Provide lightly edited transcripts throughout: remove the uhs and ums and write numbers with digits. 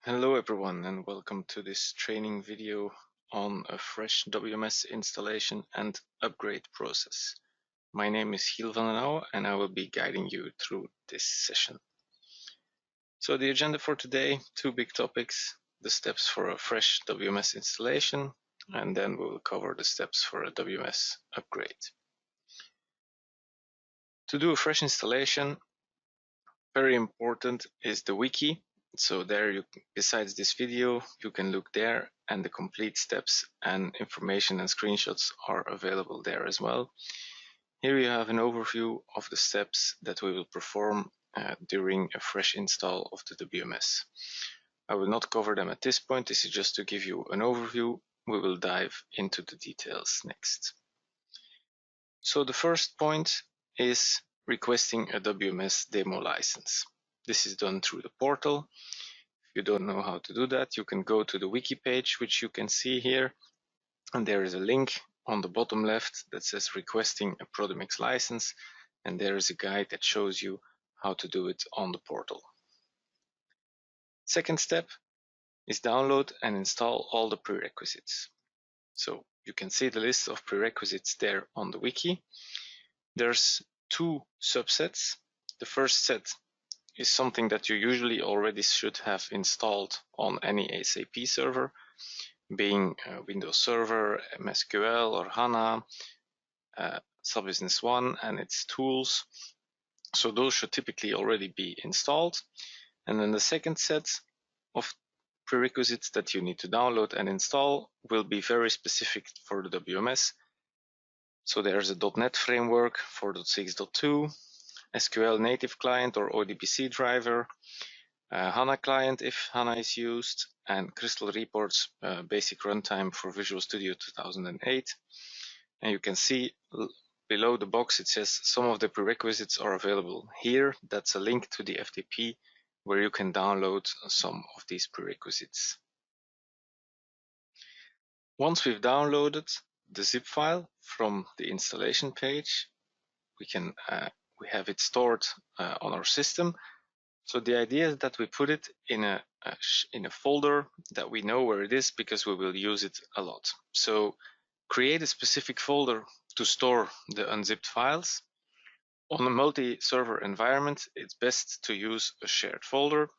Hello everyone and welcome to this training video on a fresh WMS installation and upgrade process. My name is Giel van den Ouwe and I will be guiding you through this session. So the agenda for today, two big topics, the steps for a fresh WMS installation, and then we will cover the steps for a WMS upgrade. To do a fresh installation, very important is the wiki. So there, besides this video, you can look there and the complete steps and information and screenshots are available there as well. Here you have an overview of the steps that we will perform during a fresh install of the WMS. I will not cover them at this point. This is just to give you an overview. We will dive into the details next. So the first point is requesting a WMS demo license. This is done through the portal. If you don't know how to do that, you can go to the wiki page, which you can see here, and there is a link on the bottom left that says requesting a Produmex license, and there is a guide that shows you how to do it on the portal. Second step is download and install all the prerequisites. So you can see the list of prerequisites there on the wiki. There's two subsets. The first set is something that you usually already should have installed on any SAP server, being Windows Server, MSQL or HANA, Business One and its tools. So those should typically already be installed. And then the second set of prerequisites that you need to download and install will be very specific for the WMS. So there's a .NET framework 4.6.2, SQL native client or ODBC driver, HANA client if HANA is used, and Crystal Reports basic runtime for Visual Studio 2008. And you can see below the box it says some of the prerequisites are available here. That's a link to the FTP where you can download some of these prerequisites. Once we've downloaded the zip file from the installation page, we have it stored on our system. So the idea is that we put it in a folder that we know where it is because we will use it a lot. So create a specific folder to store the unzipped files. On a multi-server environment, it's best to use a shared folder.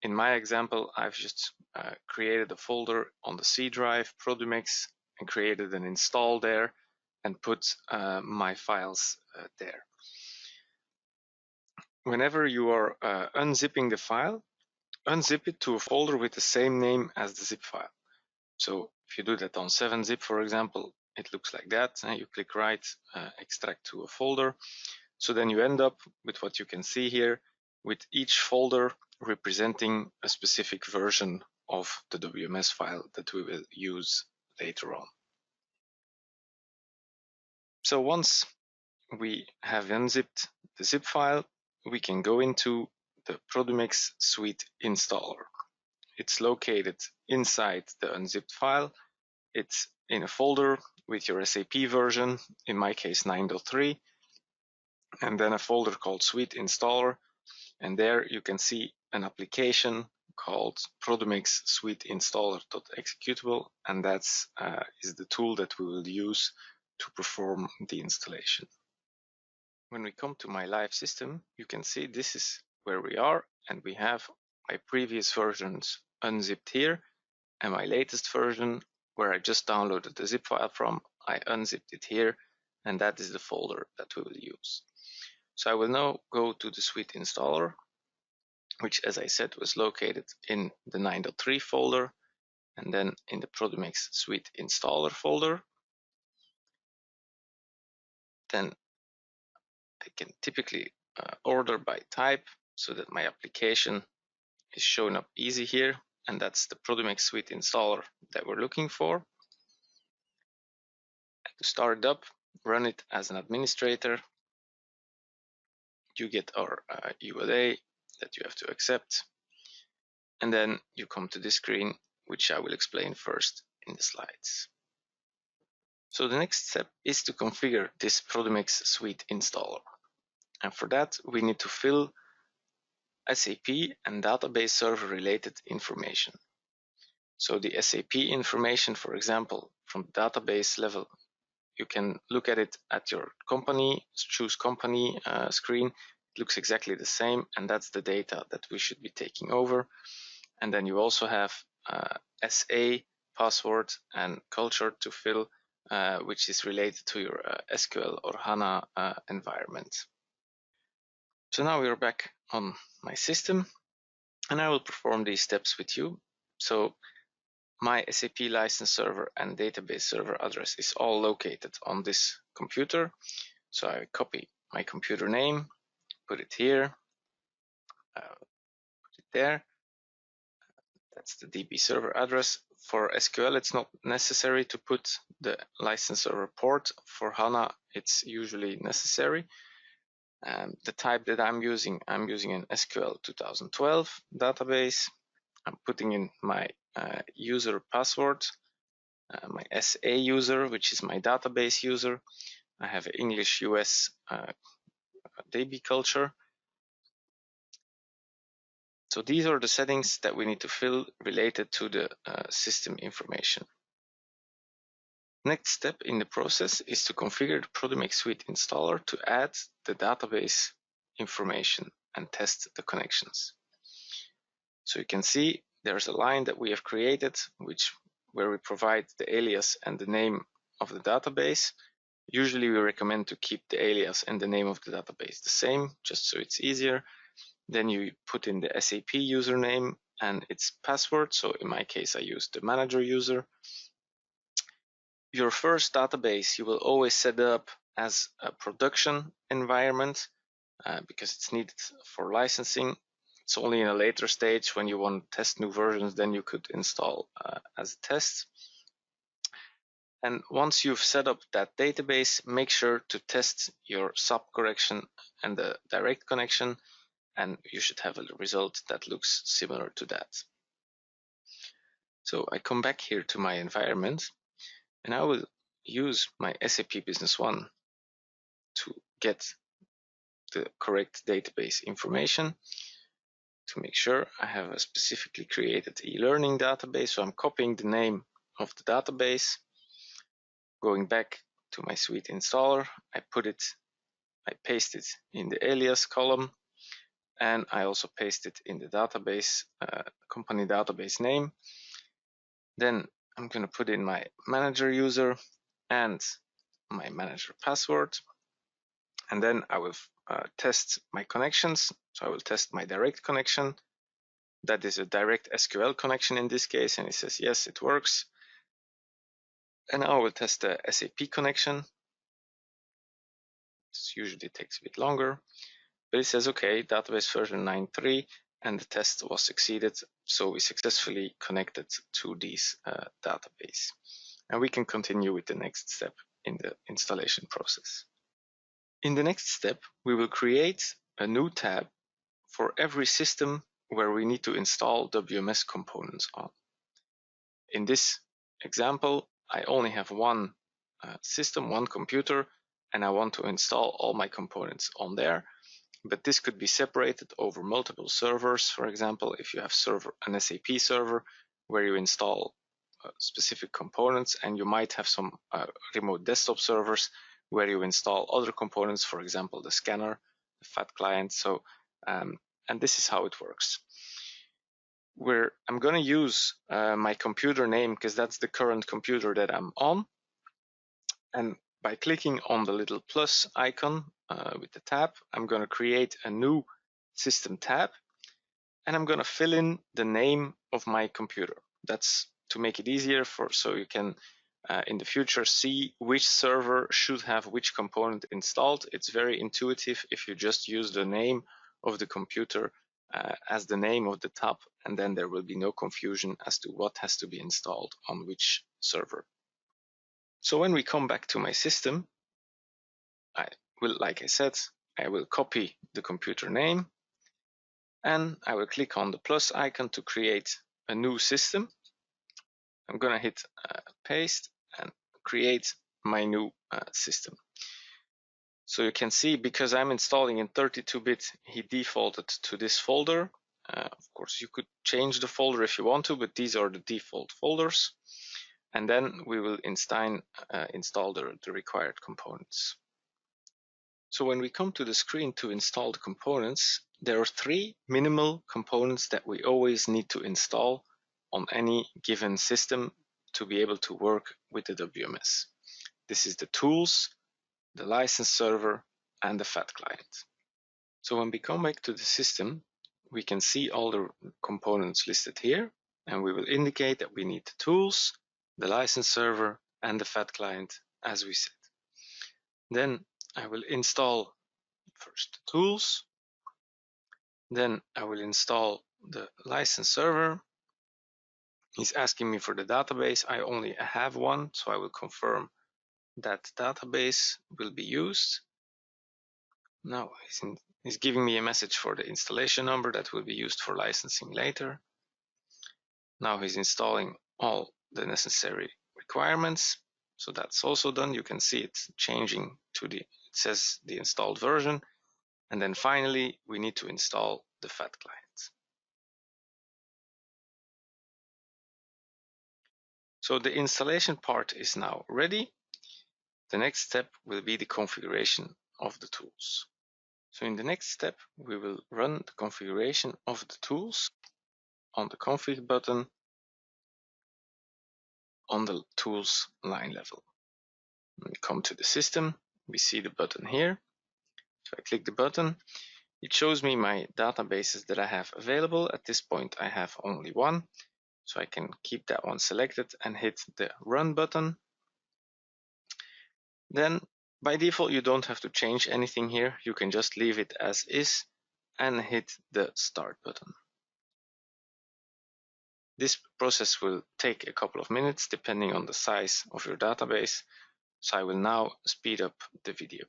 In my example, I've just created a folder on the C drive, Produmex, and created an install there and put my files there. Whenever you are unzipping the file, unzip it to a folder with the same name as the zip file. So if you do that on 7-zip, for example, it looks like that, and you click right, extract to a folder. So then you end up with what you can see here, with each folder representing a specific version of the WMS file that we will use later on. So once we have unzipped the zip file, we can go into the Produmex Suite installer. It's located inside the unzipped file. It's in a folder with your SAP version, in my case 9.3, and then a folder called Suite Installer. And there you can see an application called Produmex Suite Installer.executable, and that's is the tool that we will use to perform the installation. When we come to my live system, you can see this is where we are, and we have my previous versions unzipped here, and my latest version where I just downloaded the zip file from, I unzipped it here, and that is the folder that we will use. So I will now go to the Suite installer, which, as I said, was located in the 9.3 folder, and then in the Produmex Suite installer folder. Then I can typically order by type so that my application is shown up easy here, and that's the Produmex Suite installer that we're looking for. And to start it up, run it as an administrator. You get our ULA that you have to accept, and then you come to this screen, which I will explain first in the slides. So the next step is to configure this Produmex Suite installer. And for that, we need to fill SAP and database server related information. So the SAP information, for example, from the database level, you can look at it at your company, choose company screen. It looks exactly the same, and that's the data that we should be taking over. And then you also have SA, password, and culture to fill, which is related to your SQL or HANA environment. So now we're back on my system, and I will perform these steps with you. So my SAP license server and database server address is all located on this computer. So I copy my computer name, put it here, put it there. That's the DB server address. For SQL, it's not necessary to put the license server port. For HANA, it's usually necessary. The type that I'm using an SQL 2012 database. I'm putting in my user password, my SA user, which is my database user. I have English US DB culture. So these are the settings that we need to fill related to the system information. Next step in the process is to configure the Produmex Suite installer to add the database information and test the connections. So you can see there's a line that we have created where we provide the alias and the name of the database. Usually we recommend to keep the alias and the name of the database the same, just so it's easier. Then you put in the SAP username and its password. So in my case, I used the manager user. Your first database you will always set up as a production environment because it's needed for licensing. It's only in a later stage when you want to test new versions, then you could install as a test. And once you've set up that database, make sure to test your sub correction and the direct connection, and you should have a result that looks similar to that. So I come back here to my environment, and I will use my SAP Business One to get the correct database information. To make sure I have a specifically created e-learning database, so I'm copying the name of the database, going back to my Suite installer, I paste it in the alias column, and I also paste it in the database, company database name. Then I'm going to put in my manager user and my manager password, and then I will test my connections. So I will test my direct connection. That is a direct SQL connection in this case, and it says yes, it works. And now I will test the SAP connection. This usually takes a bit longer, but it says okay, database version 9.3, and the test was succeeded, so we successfully connected to this database. And we can continue with the next step in the installation process. In the next step, we will create a new tab for every system where we need to install WMS components on. In this example, I only have one system, one computer, and I want to install all my components on there. But this could be separated over multiple servers. For example, if you have an SAP server where you install specific components, and you might have some remote desktop servers where you install other components, for example, the scanner, the FAT client. So, and this is how it works. I'm going to use my computer name because that's the current computer that I'm on. And by clicking on the little plus icon with the tab, I'm going to create a new system tab, and I'm going to fill in the name of my computer. That's to make it easier so you can in the future see which server should have which component installed. It's very intuitive if you just use the name of the computer as the name of the tab, and then there will be no confusion as to what has to be installed on which server. So when we come back to my system, like I said, I will copy the computer name, and I will click on the plus icon to create a new system. I'm going to hit paste and create my new system. So you can see, because I'm installing in 32-bit, he defaulted to this folder. Of course, you could change the folder if you want to, but these are the default folders. And then we will install the required components. So when we come to the screen to install the components, there are 3 minimal components that we always need to install on any given system to be able to work with the WMS. This is the tools, the license server, and the FAT client. So when we come back to the system, we can see all the components listed here, and we will indicate that we need the tools, the license server, and the FAT client, as we said. Then I will install first the tools, then I will install the license server. He's asking me for the database. I only have one, so I will confirm that database will be used. Now he's giving me a message for the installation number that will be used for licensing later. Now he's installing all the necessary requirements. So that's also done. You can see it's changing to it says the installed version. And then finally, we need to install the FAT client. So the installation part is now ready. The next step will be the configuration of the tools. So in the next step, we will run the configuration of the tools on the config button on the tools line level. When we come to the system, we see the button here. So I click the button. It shows me my databases that I have available. At this point, I have only one. So I can keep that one selected and hit the run button. Then by default, you don't have to change anything here. You can just leave it as is and hit the start button. This process will take a couple of minutes depending on the size of your database. So I will now speed up the video.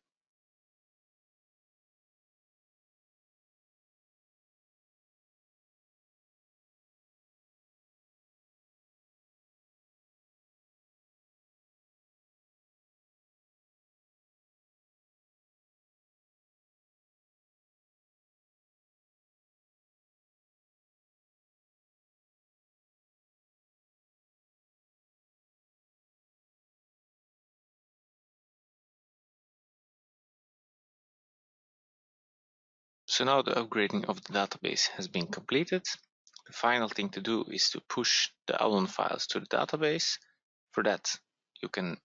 So now the upgrading of the database has been completed. The final thing to do is to push the add-on files to the database. For that, you can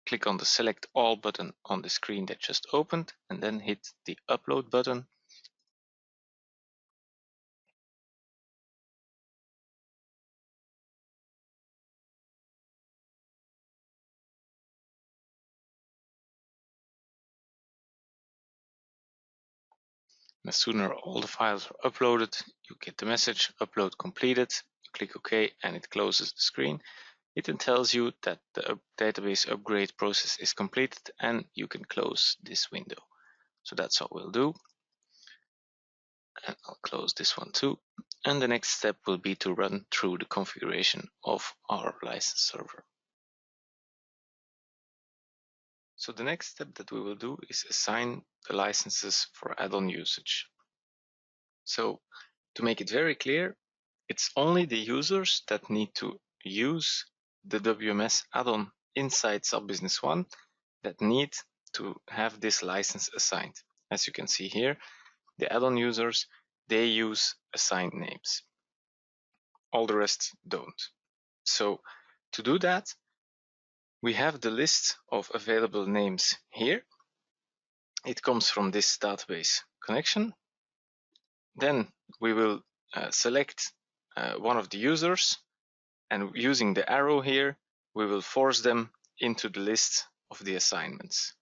click on the Select All button on the screen that just opened and then hit the Upload button. As soon as all the files are uploaded, you get the message Upload completed. You click OK and it closes the screen. It then tells you that the database upgrade process is completed and you can close this window. So that's what we'll do. And I'll close this one too. And the next step will be to run through the configuration of our license server. So the next step that we will do is assign the licenses for add-on usage. So to make it very clear, it's only the users that need to use the WMS add-on inside SAP Business One that need to have this license assigned. As you can see here, the add-on users, they use assigned names. All the rest don't. So to do that, we have the list of available names here. It comes from this database connection. Then we will select one of the users, and using the arrow here, we will force them into the list of the assignments.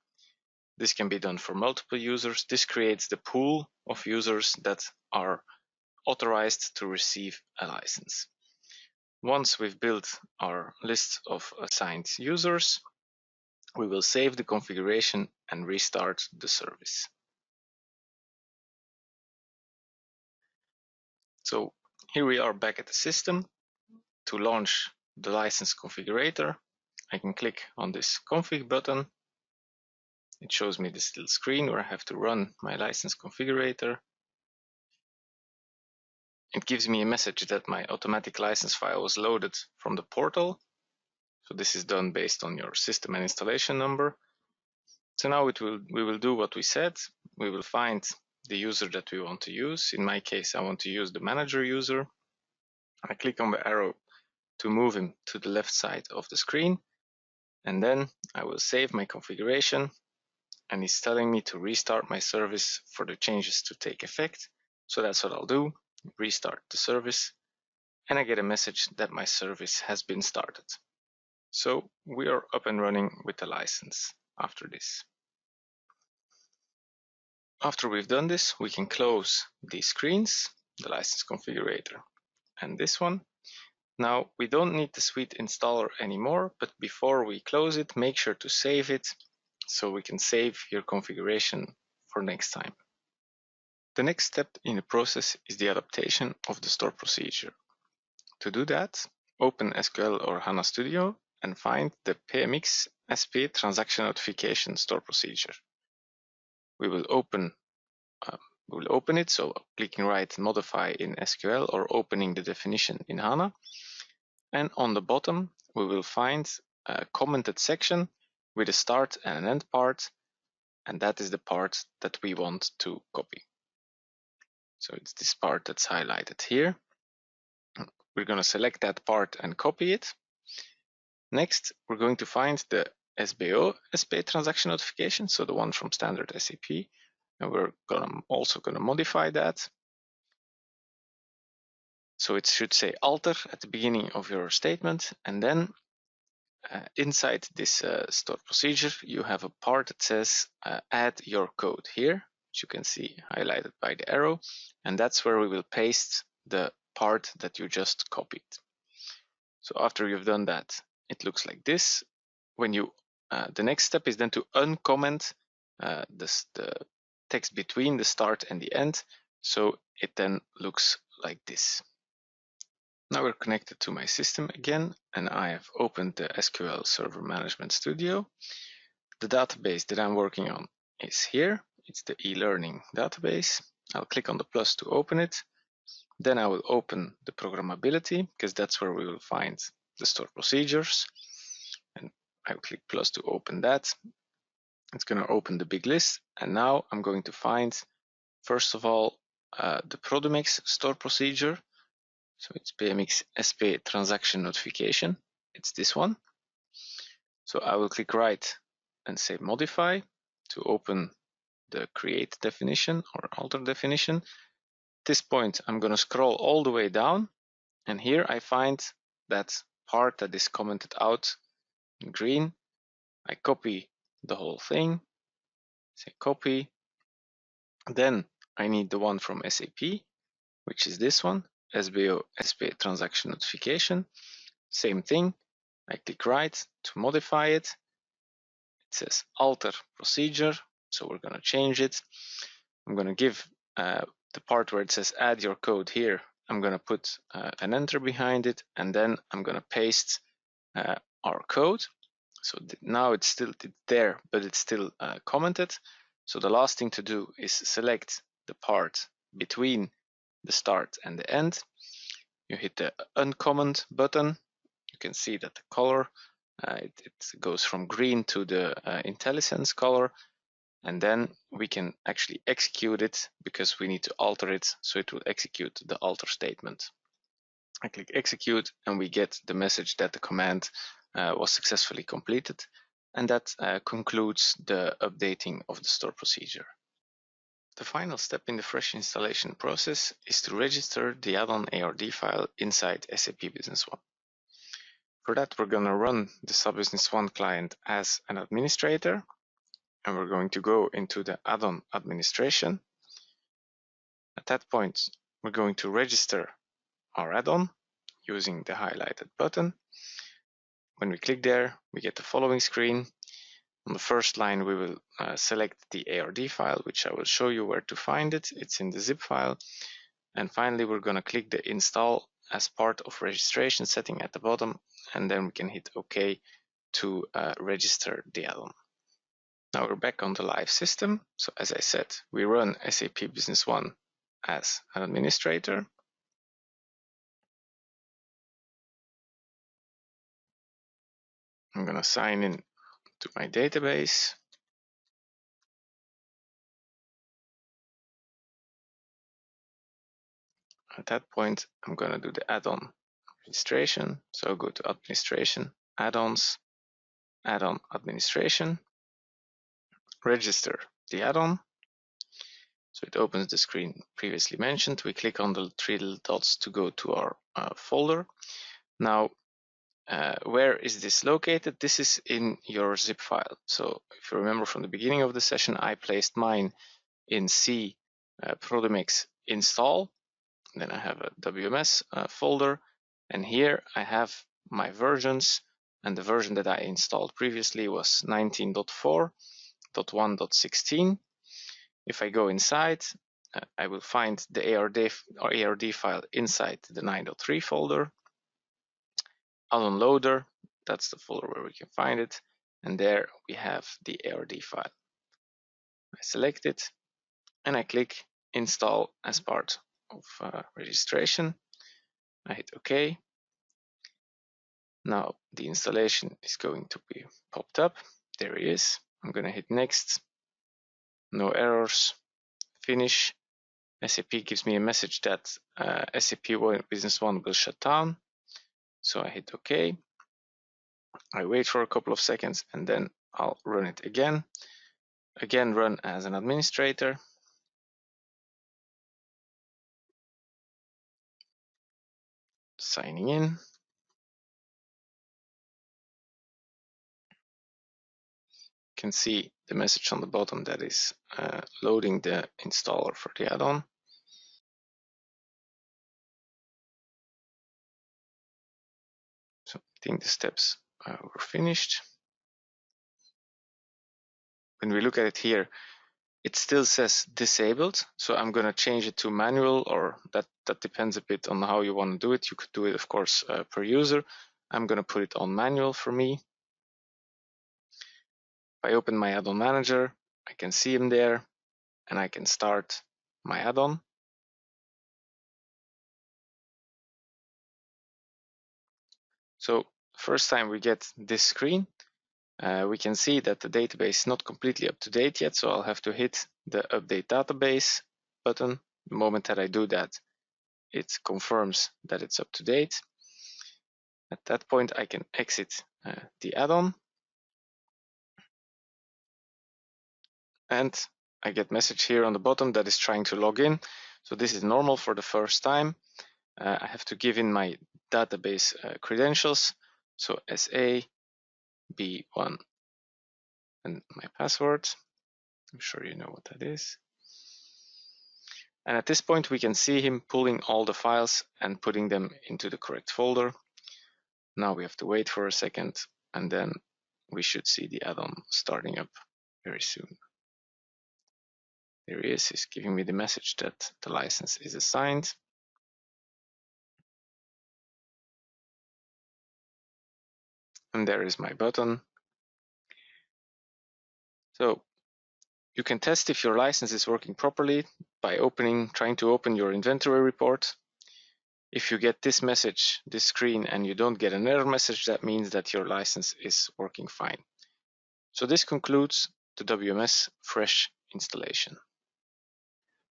This can be done for multiple users. This creates the pool of users that are authorized to receive a license. Once we've built our list of assigned users, we will save the configuration and restart the service. So here we are back at the system. To launch the license configurator, I can click on this config button. it shows me this little screen where I have to run my license configurator. It gives me a message that my automatic license file was loaded from the portal. So this is done based on your system and installation number. So now we will do what we said. We will find the user that we want to use. In my case, I want to use the manager user. I click on the arrow to move him to the left side of the screen, and then I will save my configuration, and it's telling me to restart my service for the changes to take effect. So that's what I'll do, restart the service, and I get a message that my service has been started. So we are up and running with the license after this. After we've done this, we can close these screens, the license configurator and this one. Now we don't need the suite installer anymore, but before we close it, make sure to save it so we can save your configuration for next time. The next step in the process is the adaptation of the store procedure. To do that, open SQL or HANA Studio and find the PMX SP transaction notification store procedure. We will open it, so clicking right, modify in SQL or opening the definition in HANA. And on the bottom, we will find a commented section with a start and an end part, and that is the part that we want to copy. So it's this part that's highlighted here. We're going to select that part and copy it. Next, we're going to find the SBO SP transaction notification, so the one from standard SAP, and we're also going to modify that. So it should say alter at the beginning of your statement, and then inside this store procedure, you have a part that says add your code here, which you can see highlighted by the arrow, and that's where we will paste the part that you just copied. So after you've done that, it looks like this. When you the next step is then to uncomment the text between the start and the end, so it then looks like this. Now we're connected to my system again, and I have opened the SQL Server Management Studio. The database that I'm working on is here. It's the e-learning database. I'll click on the plus to open it. Then I will open the programmability, because that's where we will find the store procedures. And I'll click plus to open that. It's going to open the big list. And now I'm going to find, first of all, the Produmex store procedure. So it's PMX SP transaction notification. It's this one. So I will click right and say modify to open the create definition or alter definition. At this point, I'm going to scroll all the way down, and here I find that part that is commented out in green. I copy the whole thing, say copy. Then I need the one from SAP, which is this one, SBO SP transaction notification. Same thing. I click right to modify it. It says alter procedure, so we're going to change it. I'm going to give the part where it says add your code here. I'm going to put an enter behind it, and then I'm going to paste our code. So now it's still there, but it's still commented. So the last thing to do is select the part between the start and the end. You hit the uncomment button. You can see that the color, it goes from green to the IntelliSense color, and then we can actually execute it because we need to alter it, so it will execute the alter statement. I click execute, and we get the message that the command was successfully completed, and that concludes the updating of the store procedure. The final step in the fresh installation process is to register the add-on ARD file inside SAP Business One. For that, we're going to run the SAP Business One client as an administrator, and we're going to go into the add-on administration. At that point, we're going to register our add-on using the highlighted button. When we click there, we get the following screen. On the first line, we will select the ARD file, which I will show you where to find it. It's in the zip file. And finally, we're going to click the install as part of registration setting at the bottom, and then we can hit OK to register the add-on. Now we're back on the live system. So as I said, we run SAP Business One as an administrator. I'm going to sign in to my database. At that point, I'm going to do the add-on administration. So I'll go to administration, add-ons, add-on administration, register the add-on. So it opens the screen previously mentioned. We click on the three little dots to go to our folder. Now, where is this located? This is in your zip file. So if you remember from the beginning of the session, I placed mine in C Produmex install. Then I have a WMS folder, and here I have my versions, and the version that I installed previously was 19.4.1.16. If I go inside, I will find the ARD file inside the 9.3 folder. Add-on loader, that's the folder where we can find it, and there we have the ARD file. I select it and I click install as part of registration. I hit OK. Now the installation is going to be popped up. There he is. I'm going to hit next. No errors. Finish. SAP gives me a message that SAP Business One will shut down. So I hit OK. I wait for a couple of seconds and then I'll run it again. Again, run as an administrator. Signing in. You can see the message on the bottom that is loading the installer for the add-on. So I think the steps were finished. When we look at it here, it still says disabled. So I'm going to change it to manual, or that depends a bit on how you want to do it. You could do it, of course, per user. I'm going to put it on manual for me. If I open my add-on manager, I can see him there and I can start my add-on. So first time we get this screen, we can see that the database is not completely up to date yet, so I'll have to hit the update database button. The moment that I do that, it confirms that it's up to date. At that point, I can exit the add-on, and I get message here on the bottom that is trying to log in. So this is normal for the first time. I have to give in my database credentials, so SA B1 and my password. I'm sure you know what that is. And at this point, we can see him pulling all the files and putting them into the correct folder. Now we have to wait for a second, and then we should see the add-on starting up very soon. There he is. He's giving me the message that the license is assigned. And there is my button. So you can test if your license is working properly by trying to open your inventory report. If you get this message, this screen, and you don't get an error message, that means that your license is working fine. So this concludes the WMS Fresh installation.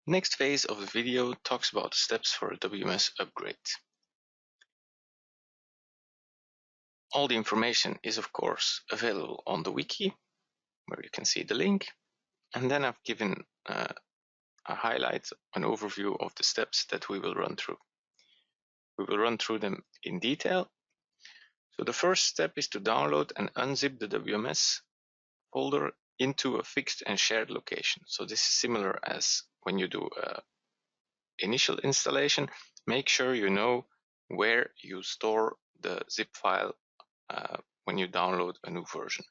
Next phase of the video talks about steps for a WMS upgrade. All the information is of course available on the wiki, where you can see the link. And then I've given a highlight, an overview of the steps that we will run through. We will run through them in detail. So the first step is to download and unzip the WMS folder into a fixed and shared location. So this is similar as when you do initial installation. Make sure you know where you store the zip file when you download a new version.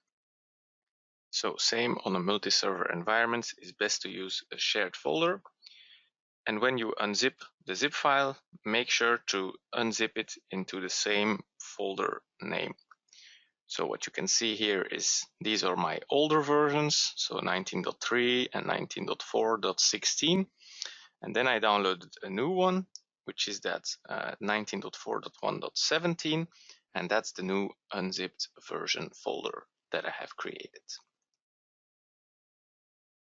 So same on a multi-server environment, it's best to use a shared folder. And when you unzip the zip file, make sure to unzip it into the same folder name. So what you can see here is these are my older versions, so 19.3 and 19.4.16. And then I downloaded a new one, which is that 19.4.1.17, and that's the new unzipped version folder that I have created.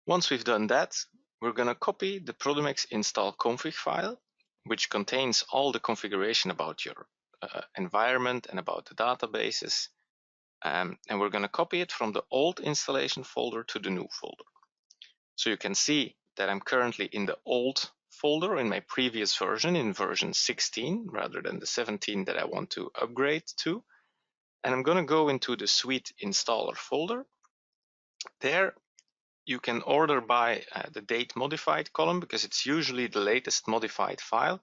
Once we've done that, we're going to copy the Produmex install config file, which contains all the configuration about your environment and about the databases. And we're going to copy it from the old installation folder to the new folder. So you can see that I'm currently in the old folder in my previous version, in version 16, rather than the 17 that I want to upgrade to. And I'm going to go into the Suite Installer folder. There you can order by the date modified column, because it's usually the latest modified file.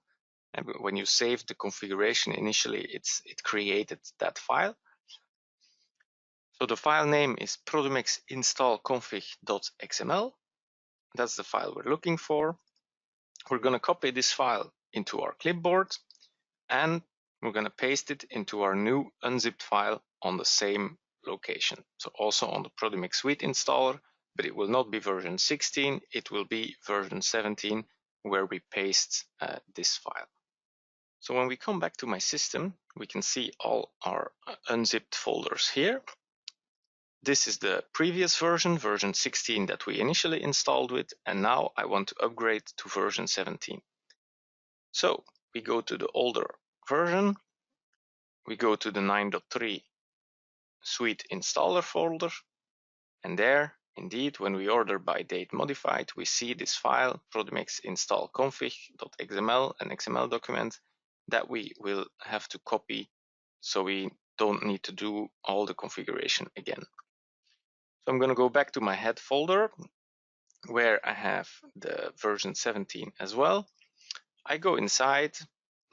And when you save the configuration initially, it created that file. So the file name is Produmex install config.xml. That's the file we're looking for. We're going to copy this file into our clipboard, and we're going to paste it into our new unzipped file on the same location. So also on the Produmex Suite installer, but it will not be version 16, it will be version 17, where we paste this file. So when we come back to my system, we can see all our unzipped folders here. This is the previous version, version 16, that we initially installed with, and now I want to upgrade to version 17. So we go to the older version, we go to the 9.3 Suite installer folder, and there, indeed, when we order by date modified, we see this file, Produmex install config.xml, an XML document that we will have to copy, so we don't need to do all the configuration again. So I'm going to go back to my head folder, where I have the version 17 as well. I go inside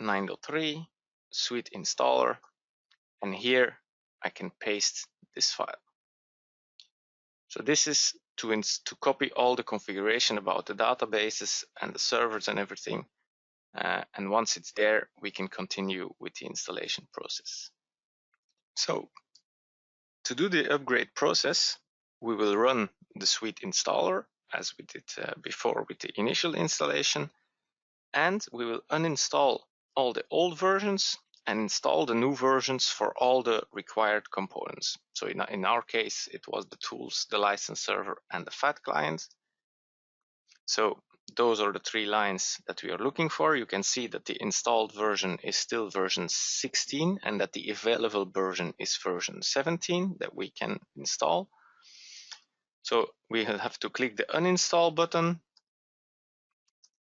9.3 Suite installer, and here I can paste this file. So this is to copy all the configuration about the databases and the servers and everything. And once it's there, we can continue with the installation process. So to do the upgrade process, we will run the Suite installer as we did before with the initial installation, and we will uninstall all the old versions and install the new versions for all the required components. So in our case, it was the tools, the license server, and the FAT client. So those are the three lines that we are looking for. You can see that the installed version is still version 16, and that the available version is version 17 that we can install. So we have to click the uninstall button,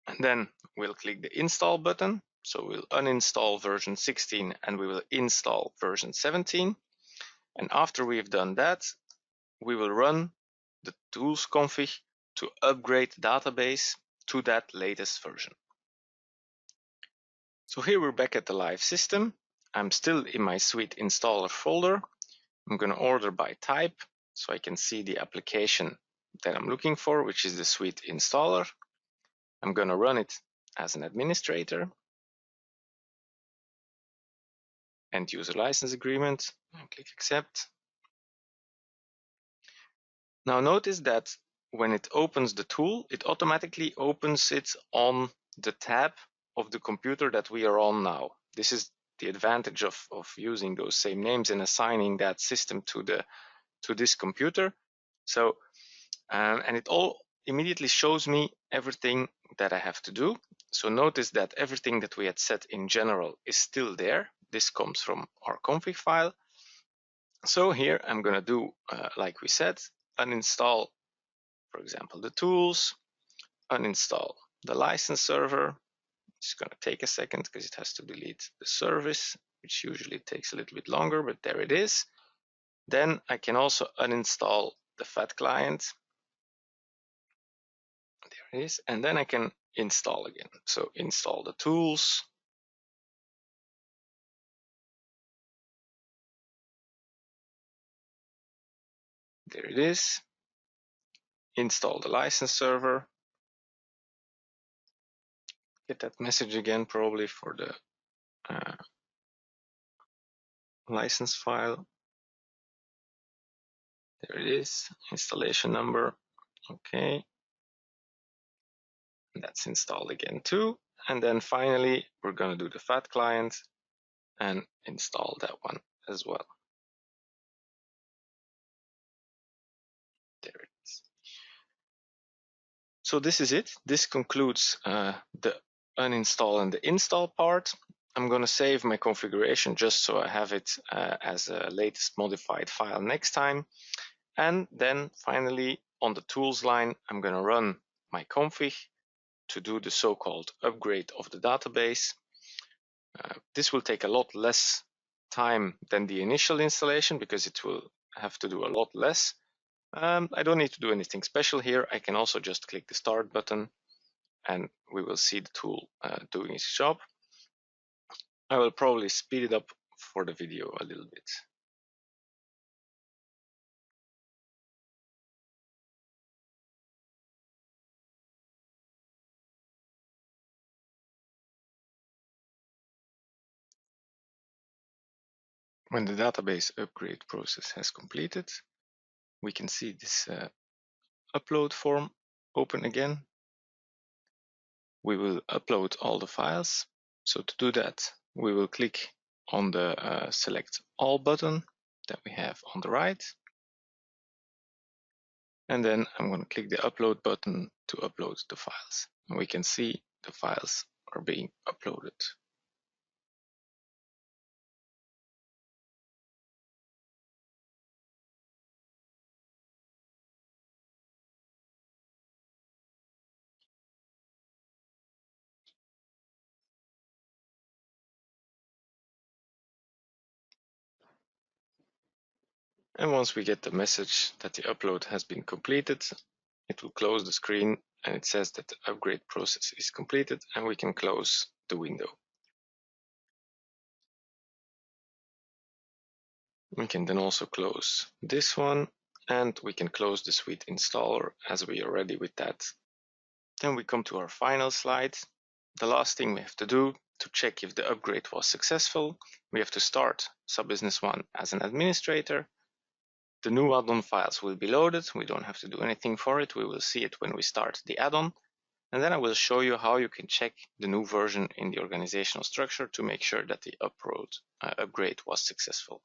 and then we'll click the install button. So we'll uninstall version 16 and we will install version 17. And after we've done that, we will run the tools config to upgrade the database to that latest version. So here we're back at the live system. I'm still in my Suite installer folder. I'm going to order by type so I can see the application that I'm looking for, which is the Suite installer. I'm going to run it as an administrator. End user license agreement, and click accept. Now notice that when it opens the tool, it automatically opens it on the tab of the computer that we are on now. This is the advantage of using those same names and assigning that system to this computer. So and it all immediately shows me everything that I have to do. So notice that everything that we had set in general is still there. This comes from our config file. So here I'm going to do, like we said, uninstall, for example, the tools, uninstall the license server. It's going to take a second because it has to delete the service, which usually takes a little bit longer, but there it is. Then I can also uninstall the FAT client. There it is. And then I can install again. So install the tools. There it is. Install the license server. Get that message again, probably for the license file. There it is, installation number. Okay, that's installed again too. And then finally, we're going to do the FAT client and install that one as well. There it is. So this is it. This concludes the uninstall and the install part. I'm going to save my configuration just so I have it as a latest modified file next time. And then finally on the tools line, I'm going to run my config to do the so-called upgrade of the database. This will take a lot less time than the initial installation because it will have to do a lot less. I don't need to do anything special here. I can also just click the start button and we will see the tool doing its job. I will probably speed it up for the video a little bit. When the database upgrade process has completed, we can see this upload form open again. We will upload all the files. So to do that, we will click on the select all button that we have on the right. And then I'm going to click the upload button to upload the files. And we can see the files are being uploaded. And once we get the message that the upload has been completed, it will close the screen and it says that the upgrade process is completed and we can close the window. We can then also close this one and we can close the suite installer as we are ready with that. Then we come to our final slide. The last thing we have to do to check if the upgrade was successful, we have to start Sub-Business 1 as an administrator. The new add-on files will be loaded. We don't have to do anything for it. We will see it when we start the add-on. And then I will show you how you can check the new version in the organizational structure to make sure that the upgrade was successful.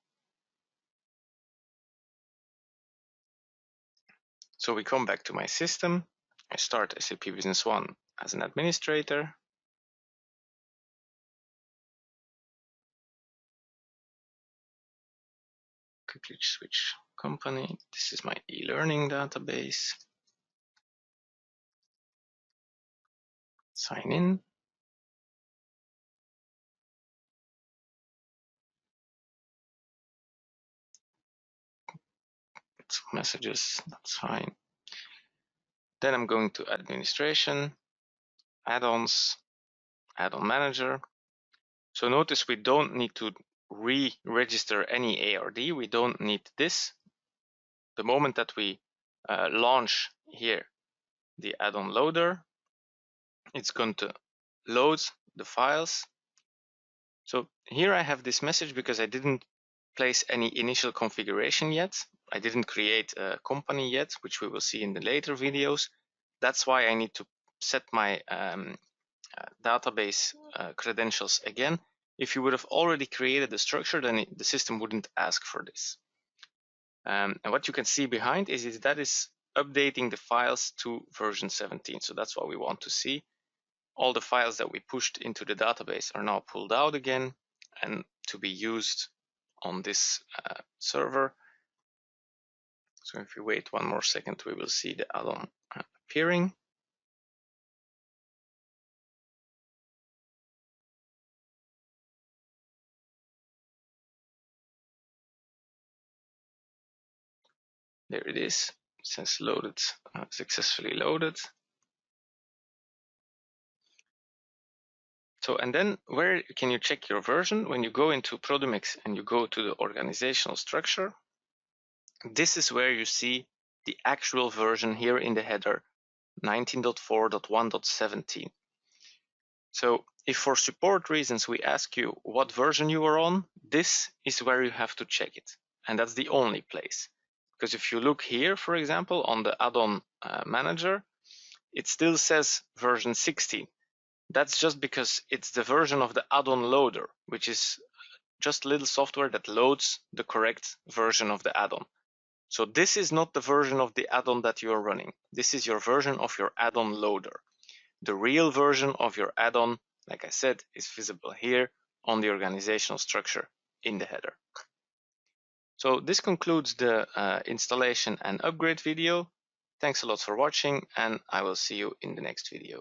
So we come back to my system. I start SAP Business One as an administrator. Quickly switch company. This is my e-learning database. Sign in. Some messages, that's fine. Then I'm going to administration, add-ons, add-on manager. So notice we don't need to re-register any ARD. We don't need this. The moment that we launch here the add-on loader, it's going to load the files. So here I have this message because I didn't place any initial configuration yet. I didn't create a company yet, which we will see in the later videos. That's why I need to set my database credentials again. If you would have already created the structure, then the system wouldn't ask for this. And what you can see behind is that is updating the files to version 17. So that's what we want to see. All the files that we pushed into the database are now pulled out again and to be used on this server. So if we wait one more second, we will see the add-on appearing. There it is. It says loaded, successfully loaded. So, and then where can you check your version? When you go into Produmex and you go to the organizational structure, this is where you see the actual version here in the header, 19.4.1.17. So if for support reasons we ask you what version you are on, this is where you have to check it. And that's the only place. Because if you look here, for example, on the add-on manager, it still says version 16. That's just because it's the version of the add-on loader, which is just a little software that loads the correct version of the add-on. So this is not the version of the add-on that you're running. This is your version of your add-on loader. The real version of your add-on, like I said, is visible here on the organizational structure in the header. So this concludes the installation and upgrade video. Thanks a lot for watching, and I will see you in the next video.